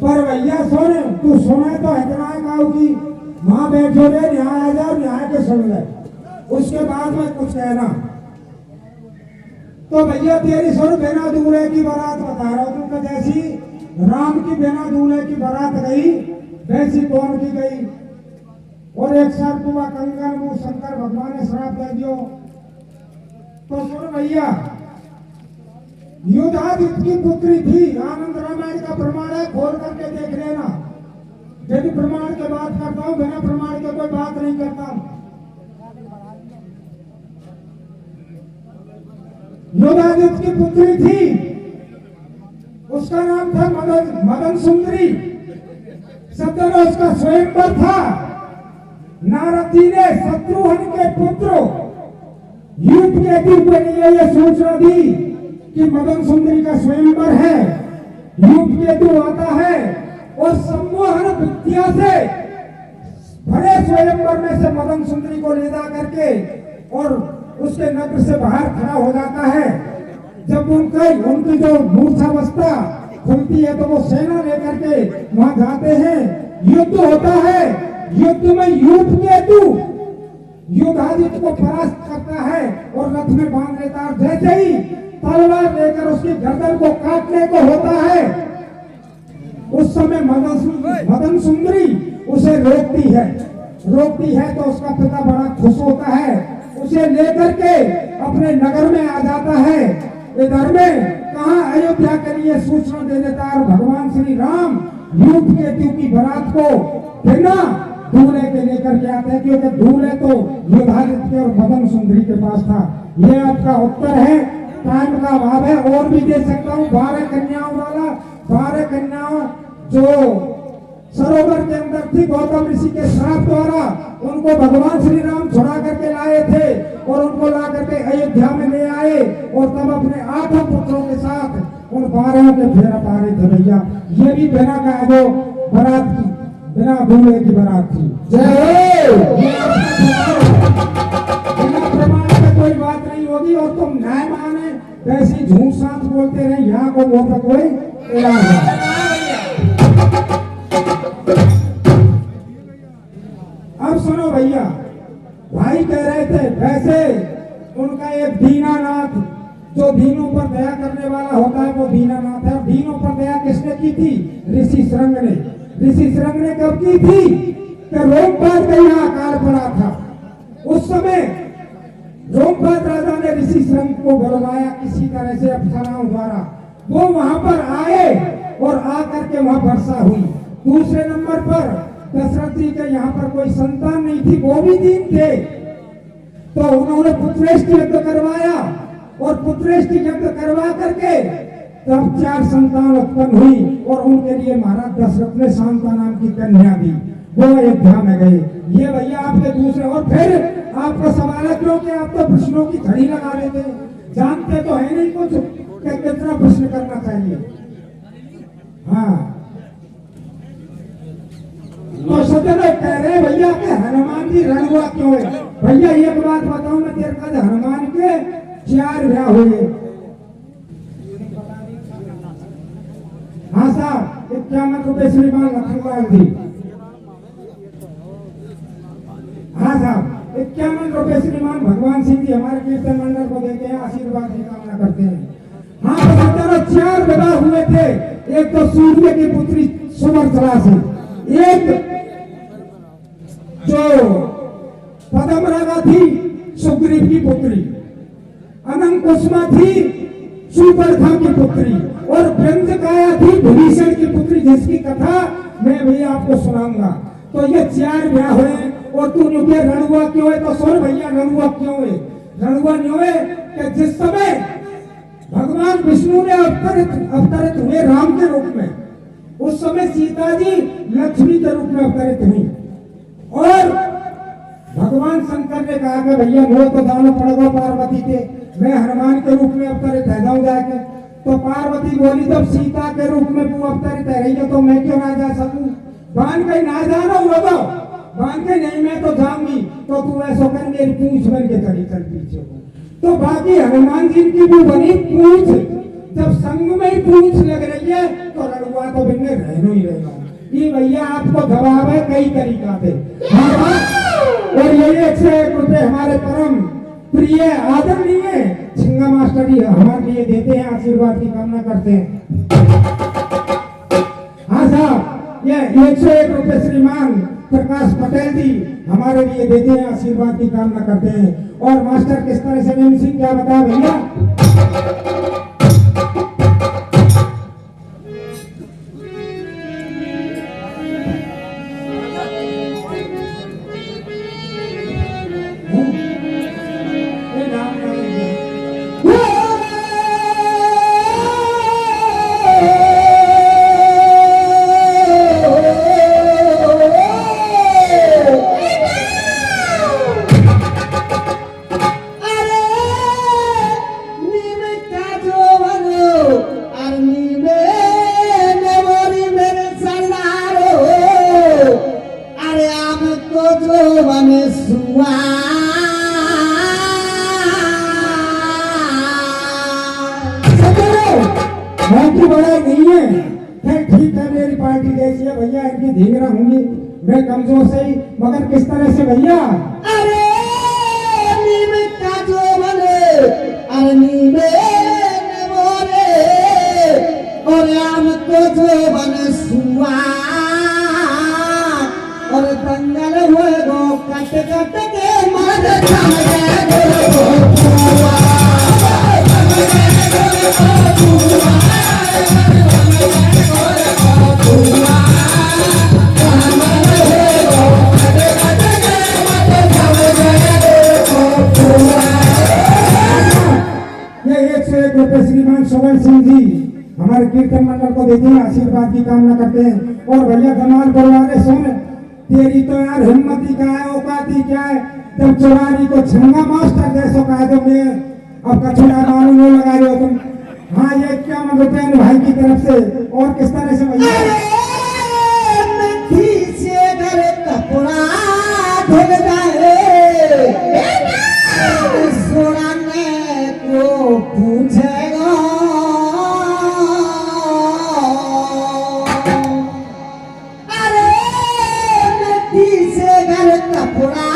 पर भैया सोने तू सुने तो इतना गाँव की वहां बैठो रे, न्याय आ जाओ, न्याय के सुन ले, उसके बाद में कुछ कहना। तो भैया तेरी सुन, बिना दूल्हे की बारात बता रहा हूं तुमको, जैसी राम की बिना दूल्हे की बारात गई वैसी कौन की गई। और एक साल हुआ कंगन वो शंकर भगवान ने श्राप दे दियो। तो सुन भैया, युधाजित की पुत्री थी, आनंद रामायण का प्रमाण है, खोल करके देख लेना। यदि प्रमाण के बात करता हूं, बिना प्रमाण के कोई बात नहीं करता हूं। युधाजित की पुत्री थी, उसका नाम था मदन सुंदरी। सत्तर उसका स्वयंवर था। नारद जी ने शत्रुघ्न के पुत्र युद्ध के दिन के लिए यह सूचना दी कि मदन सुंदरी का स्वयंवर है। युद्ध के दिन आता है और सम्मोहन विद्या से भरे स्वयंवर में से मदन सुंदरी को ले जा करके और उसके नगर से बाहर खड़ा हो जाता है। जब उनकी जो मूर्छावस्था खुलती है तो वो सेना लेकर के वहां जाते हैं, युद्ध होता है। युद्ध में युद्ध केतु युधाजित को परास्त करता है और रथ में बांध लेता है। जैसे ही तलवार लेकर उसकी गर्दन को काटने को होता है, उस समय मदन सुंदरी उसे रोकती है तो उसका पिता बड़ा खुश होता है, उसे लेकर के अपने नगर में आ जाता है। इधर में कहा अयोध्या के लिए सूचना दे देता है। भगवान श्री राम युद्ध केतु की बारात को बिना दूल्हे के लेकर के आते हैं, क्योंकि दूल्हे तो युधाजित के और मदन सुंदरी के पास था। ये आपका उत्तर है। टाइम का अभाव है, और भी दे सकता हूँ। 12 कन्याओं वाला, 12 कन्याओं जो सरोवर के अंदर थी, गौतम ऋषि के श्राप द्वारा उनको भगवान श्री राम छुड़ा करके लाए थे और उनको ला करके अयोध्या में ले आए और तब अपने 8 पुत्रों के साथ उन 12 के फेरा पा रहे थे। भैया ये भी बिना का जो बारात की, बिना दूल्हे की बारात थी। जय बिना प्रमाण से कोई बात नहीं होगी और तुम न्याय माने वैसी झूठ साथ बोलते रहे, यहाँ को वो का कोई इलाज है। अब सुनो भैया, भाई कह रहे थे वैसे उनका एक दीनानाथ, जो दीनों पर दया करने वाला होता है वो दीनानाथ है। दीनों पर दया किसने की थी? ऋषि श्रंग ने। ऋषि श्रंग ने कब की थी कि रोमपाद का यहाँ अकाल पड़ा था। उस समय रोमपाद राजा ने ऋषि श्रंग को बुलवाया किसी तरह से अप्सराओं द्वारा। वो वहां पर आए और आकर के वहां वर्षा हुई। दूसरे नंबर पर दशरथ जी के यहाँ पर कोई संतान नहीं थी, वो भी दीन थे, तो उन्होंने पुत्रेष्टि यज्ञ करवाया और पुत्रेष्टि यज्ञ करवा करके तब 4 संतान उत्पन्न हुई और उनके लिए महाराज दशरथ ने शांता नाम की कन्या दी। वो अयोध्या में गए। ये भैया आपके दूसरे, और फिर आपका सवाल है क्योंकि आप तो प्रश्नों की झड़ी लगा लेते हैं, जानते तो है नहीं कुछ कि कितना प्रश्न करना चाहिए। हाँ, तो सज्जन कह रहे भैया के हनुमान जी रणुआ क्यों है? भैया एक बात बताऊं मैं तेरे का, हनुमान के 4 ब्याह हुए। हाँ साहब, 51 रुपए श्रीमान लखनलाल जी। हाँ साहब, 51 रुपए श्रीमान भगवान सिंह जी हमारे कीर्तन मंडल को देते हैं, आशीर्वाद की कामना करते हैं। हाँ तो सज्जनों 4 विवाह हुए थे। एक तो सूर्य की पुत्री सुमंत्रा से, एक जो पद्मरागा थी सुग्रीव की पुत्री, अनंकुसुमा थी सुपर्णा की पुत्री, और व्यंजकाया थी विभीषण की पुत्री, जिसकी कथा मैं भैया आपको सुनाऊंगा। तो ये 4 ब्याह हुए और तू नुके रणुआ क्यों है? तो सुन भैया, रणुआ क्यों है? रणुआ न्यों है कि जिस समय भगवान विष्णु ने अवतरित हुए राम के रूप में, उस समय सीता जी लक्ष्मी के रूप में अवतरित हुई और भगवान शंकर ने कहा कि भैया वो तो जाना पड़ेगा, पार्वती थे, मैं हनुमान के रूप में अवतरित है, जाऊं जाके। तो पार्वती बोली जब सीता के रूप में तू अवतरित है रही है तो मैं क्यों ना जा सकूं? बांध के ना जाना हुआ तो बांध के नहीं, मैं तो जाऊंगी। तो तू ऐसा कर मेरी पूंछ बन के खड़ी चल पीछे को। तो बाकी हनुमान जी की वो बनी पूंछ, जब संग में ही पूंछ लग रही है तो हुआ तो बिन्ने रहनो ही रहना। ये भैया आपको जवाब है कई तरीका से। और ये 101 रुपए हमारे परम प्रिय आदरणीय छिंगा मास्टर जी हमारे लिए देते हैं, आशीर्वाद की कामना करते हैं। हाँ साहब, ये 101 रुपए श्रीमान प्रकाश पटेल जी हमारे लिए देते हैं, आशीर्वाद की कामना करते हैं। और मास्टर किस तरह से मेम सिंह क्या बता भैया। बड़ाई नहीं है, ठीक है मेरी पार्टी जैसी है भैया, इनकी धींगरा होंगी, मैं कमजोर से ही, मगर किस तरह से भैया। अरे नीम का जो बने, अरे नीमे ने मोरे, और आम को जो बने सुआ, और दंगल हुए गो कट कट के मर श्रीमान सोवन सिंह जी हमारे कीर्तन मंडल को देते हैं, आशीर्वाद की कामना करते हैं। और भैया धमाल परिवार सुन, तेरी तो यार हिम्मत ही क्या है, औकात ही क्या है, जब चुरारी को छिंगा मास्टर जैसो कहा तो मैं अब कछुड़ा मालूम नहीं लगा रहे हो तुम। हाँ, ये 51 रुपए भाई की तरफ से। और किस तरह से भैया कपड़ा धुल जाए, सोने को पूछेगा, अरे मिट्टी से घर कपड़ा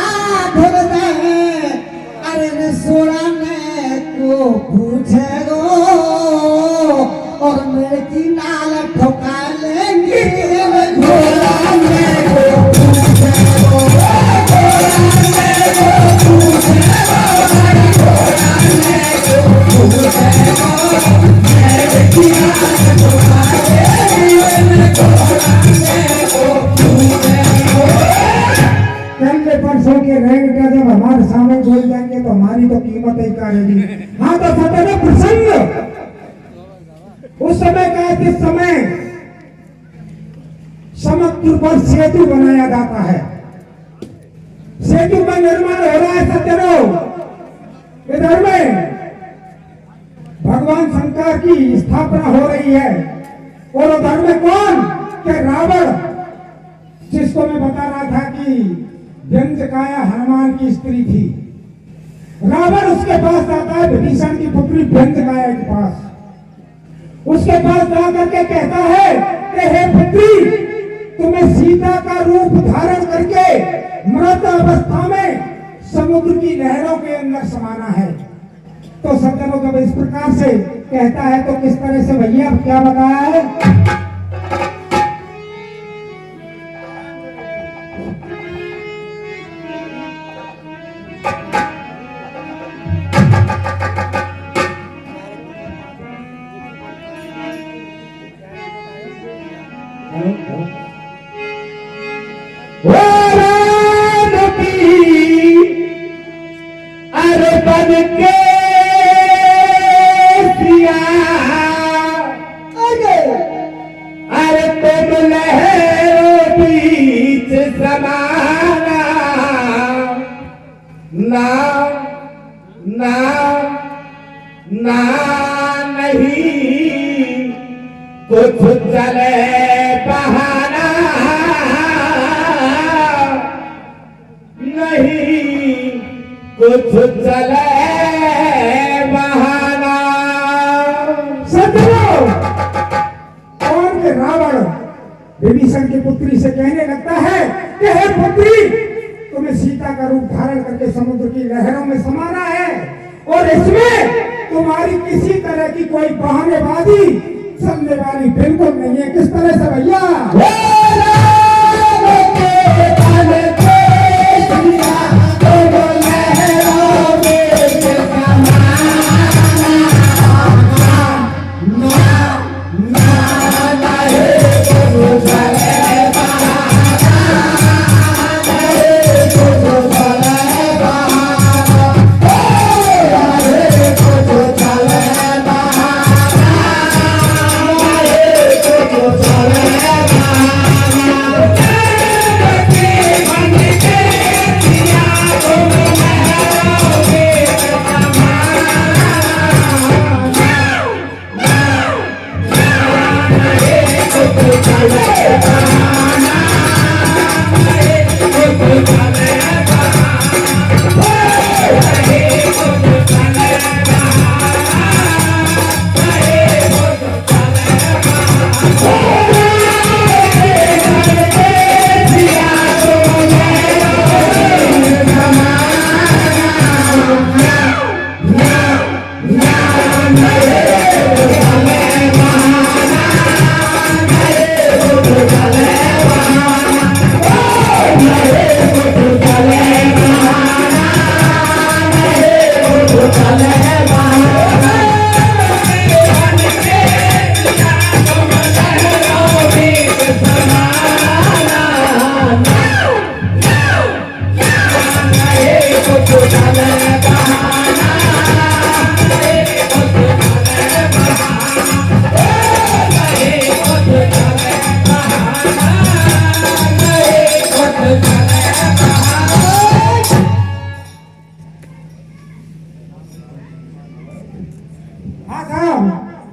धुल जाए, अरे सोने को पूछेगा, और मेरे की नाल ठोका लेंगे परसों के रैंक का जब हमारे सामने बोल जाएंगे तो हमारी तो कीमत ही क्या रहेगी। हाँ, तो सतह प्रसंग उस समय का जिस समय समुद्र पर सेतु बनाया जाता है, सेतु का निर्माण हो रहा है सज्जनों, इधर में भगवान शंकर की स्थापना हो रही है, और उधर में कौन के रावण, जिसको मैं बता रहा था कि व्यंजकाया हनुमान की स्त्री थी। रावण उसके पास जाता है, विभीषण की पुत्री व्यंजकाया के पास, उसके पास जाकर के कहता है कि हे पुत्री, तुम्हें सीता का रूप धारण करके मृत अवस्था में समुद्र की लहरों के अंदर समाना है। तो सज्जनों जब इस प्रकार से कहता है तो किस तरह से भैया क्या बताया है। अरे बन के अरे तुम लहरों बीच समाना, ना ना ना नहीं कुछ चले बहाना, नहीं कुछ चले बहाना। सत्रो और के राव विभीषण की पुत्री से कहने लगता है कि हे पुत्री, तुम्हें सीता का रूप धारण करके समुद्र की लहरों में समाना है और इसमें तुम्हारी किसी तरह की कोई बहानेबाजी चलने वाली बिल्कुल नहीं है। किस तरह से भैया?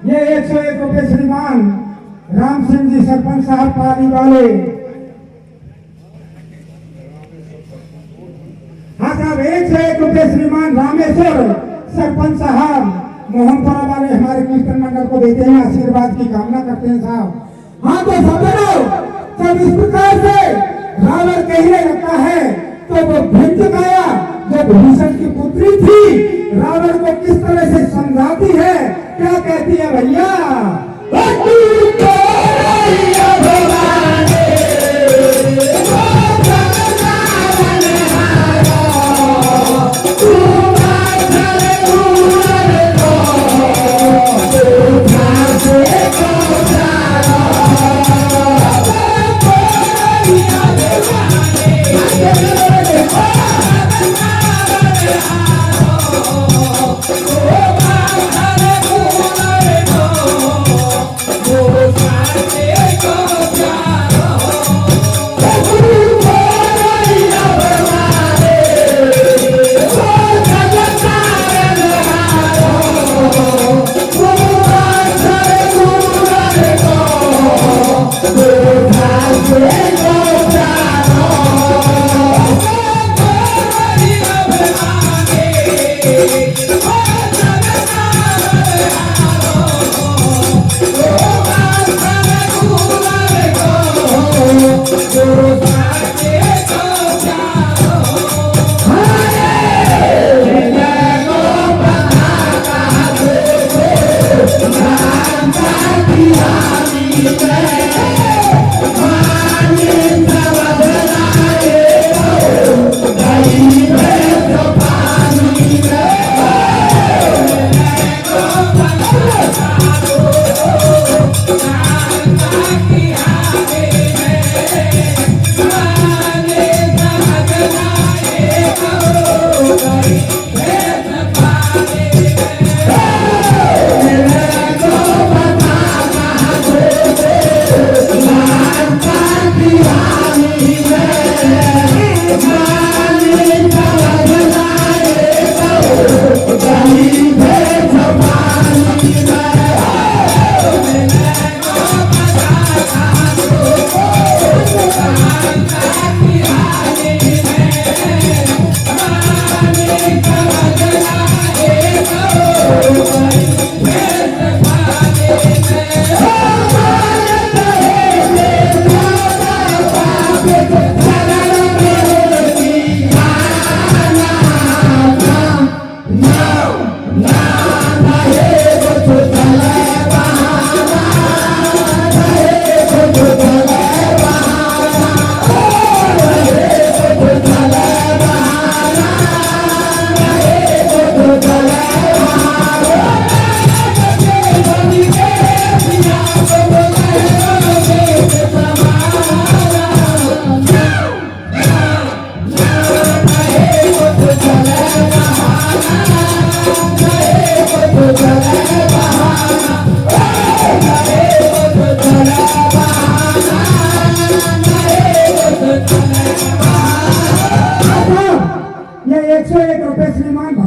ये 101 रुपए श्रीमान राम सिंह जी सरपंच साहब पाली वाले। हाँ साहब, 101 रुपए श्रीमान रामेश्वर सरपंच साहब मोहनपुरा वाले हमारे कीर्तन मंडल को देते हैं, आशीर्वाद की कामना करते हैं साहब। हाँ तो सब इस प्रकार से रावण कहने लगता है तो वो भिंज गया जो विभीषण की पुत्री थी रावण को किस तरह से समझाती है, क्या कहती है भैया?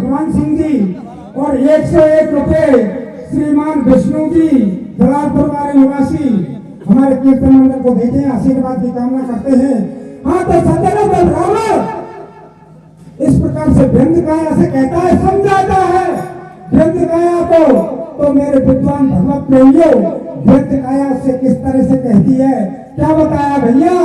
भगवान सिंह जी और 101 रुपए श्रीमान विष्णु जी जलालपुर वाले निवासी हमारे कीर्तन मंडल को देते हैं, आशीर्वाद की कामना करते हैं। हाँ तो सज्जनों को रावण इस प्रकार से व्यंग काया से कहता है, समझाता है। व्यंग काया तो मेरे विद्वान भगवत प्रेमियों व्यंग काया से किस तरह से कहती है, क्या बताया भैया?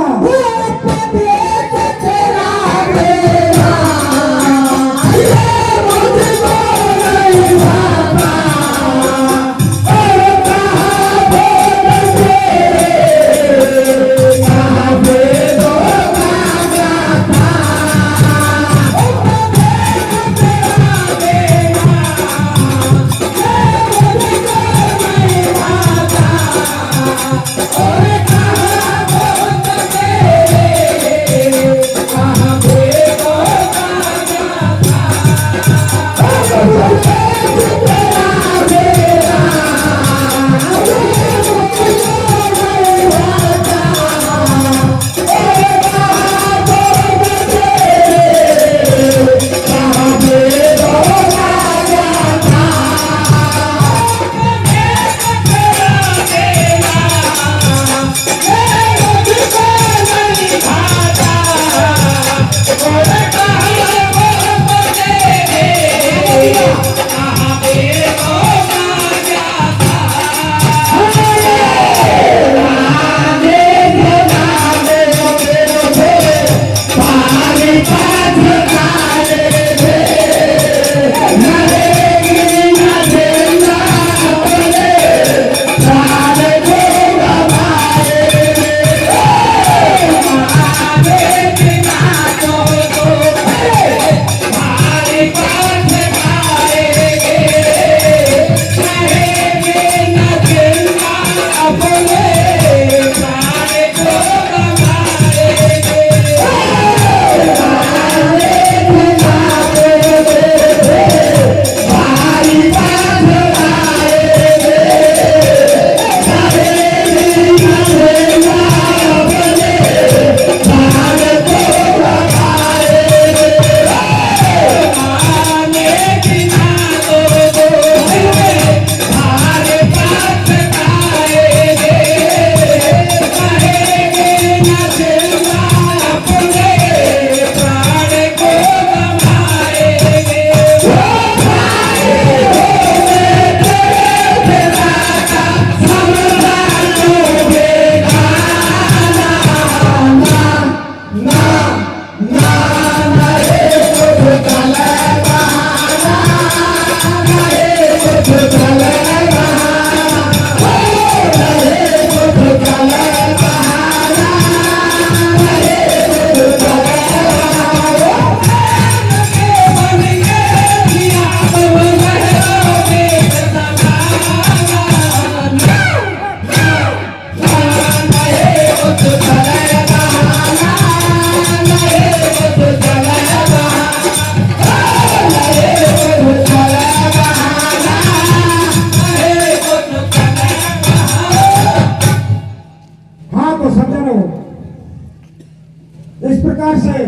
इस प्रकार से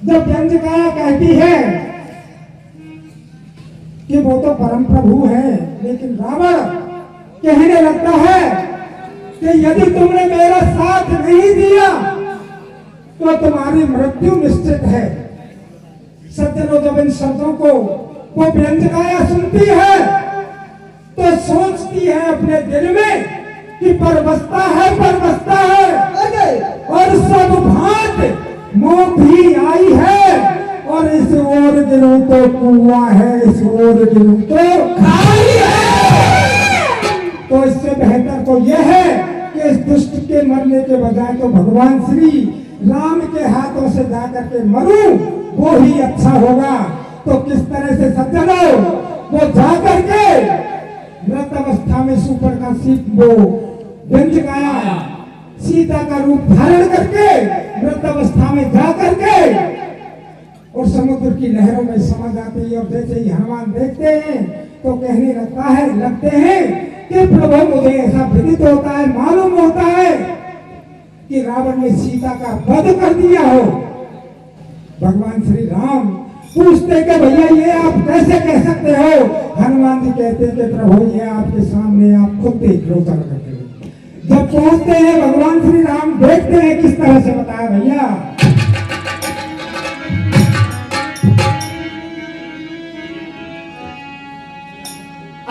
जब व्यंजकाया कहती है कि वो तो परम प्रभु है, लेकिन रावण कहने लगता है कि यदि तुमने मेरा साथ नहीं दिया तो तुम्हारी मृत्यु निश्चित है। सज्जनों, जब इन शब्दों को वो व्यंजकाया सुनती है तो सोचती है अपने दिल में कि परवस्ता है और सब भांत मुंह भी आई है और इस ओर गिरूं तो कुआं है, इस ओर गिरूं तो खाई है। तो इससे बेहतर तो यह है कि इस दुष्ट के मरने के बजाय तो भगवान श्री राम के हाथों से जाकर के मरूं, वो ही अच्छा होगा। तो किस तरह से सज्जनों, वो जाकर के मृत अवस्था में सुपर का सीप वो व्यंजकाया सीता का रूप धारण करके मृत अवस्था में जाकर के और समुद्र की लहरों में समा जाती है। और जैसे ही हनुमान देखते हैं तो कहने लगते हैं कि प्रभु, मुझे ऐसा विदित होता है, मालूम होता है कि रावण ने सीता का वध कर दिया हो। भगवान श्री राम पूछते कि भैया ये आप कैसे कह सकते हो? हनुमान जी कहते हैं कि प्रभु ये आपके सामने आप खुद देख लो चल करके। जब पहुंचते हैं भगवान श्री राम देखते हैं किस तरह से बताया भैया।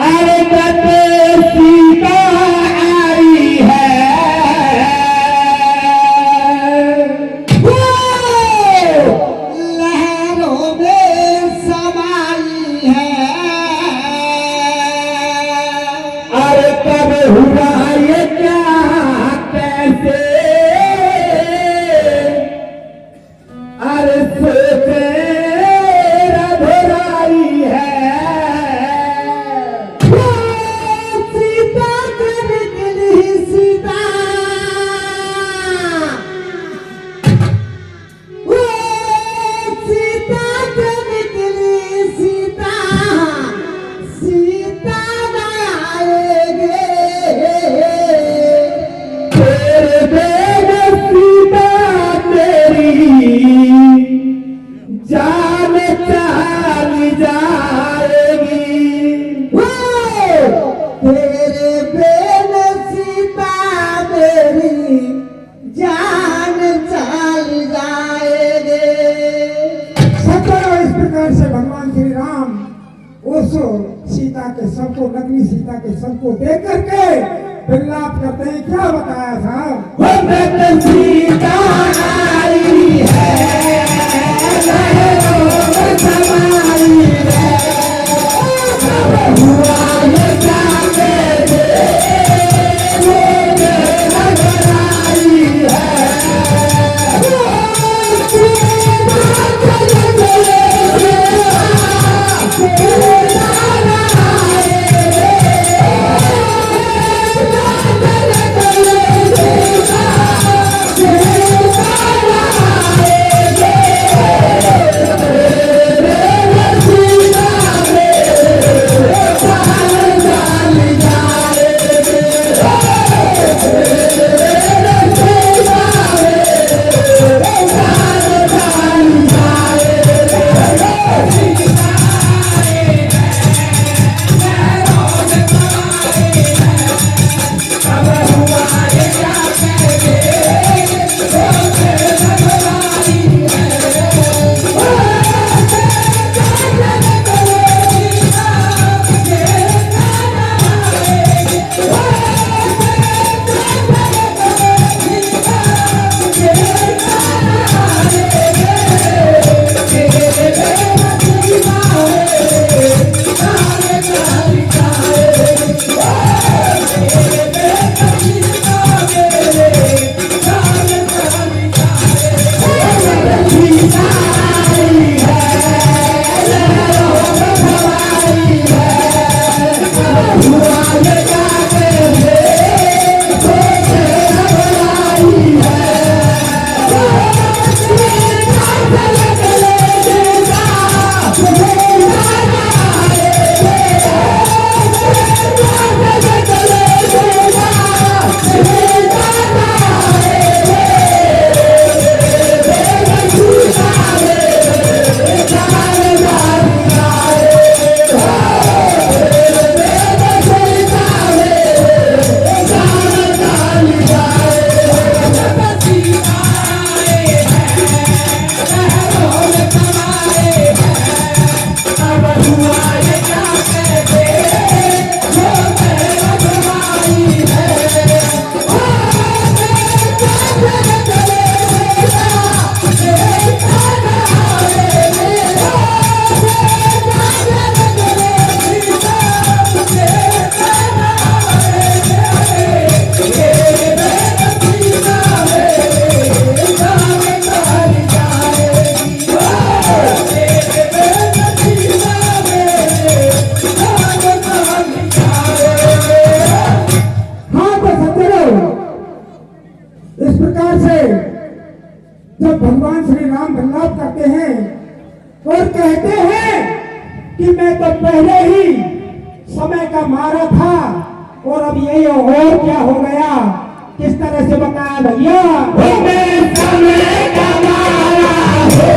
अरे बते सीता आई है, वो लहरों में समाई है। अरे कब हुआ ये क्या कैसे, अरे सोचे रघुराई है। वो सीता के निकली सीता, वो सीता के निकली सीता, सीता न आएगे तेरे बेग सीता तेरी जान चली जाएगी। वो तेरे बेग सीता मेरी जान चली जाएगी। सत्य इस प्रकार से भगवान श्री राम उस सीता के शव को, नकली सीता के शव को देख करके विलाप करते हैं। क्या बताया था? वो सीता आई है, लहरों में समाई है। कब हुआ ये क्या कैसे, वो रघुराई है। वो सीता चली गई, सीता न आएगी। और कहते हैं कि मैं तो पहले ही समय का मारा था और अब यही और क्या हो गया, किस तरह से बताया भैया। समय का मारा हो,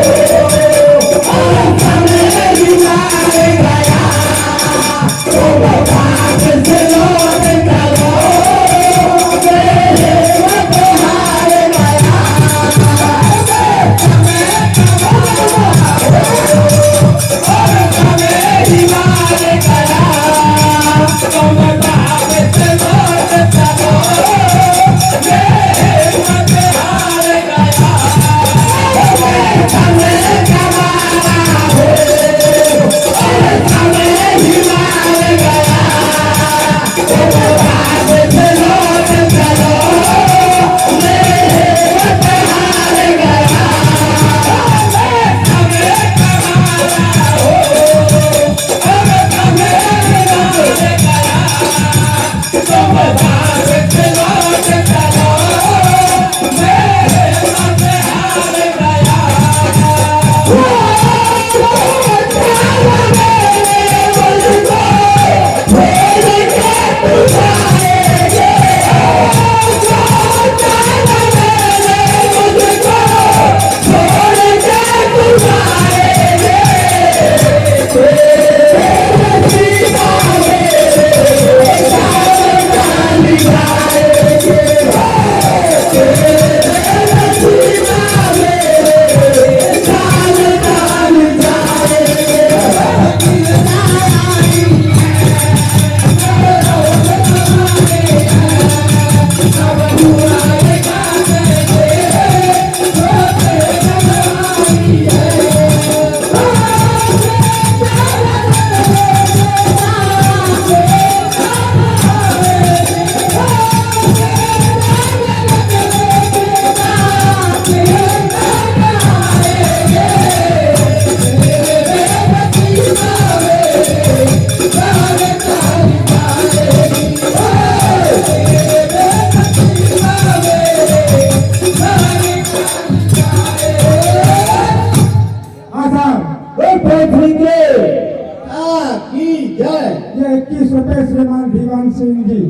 ये 21 रुपए श्रीमान दीवान सिंह जी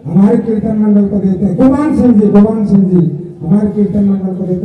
हमारे कीर्तन मंडल को देते हैं। गोमान सिंह जी हमारे कीर्तन मंडल को देते हैं।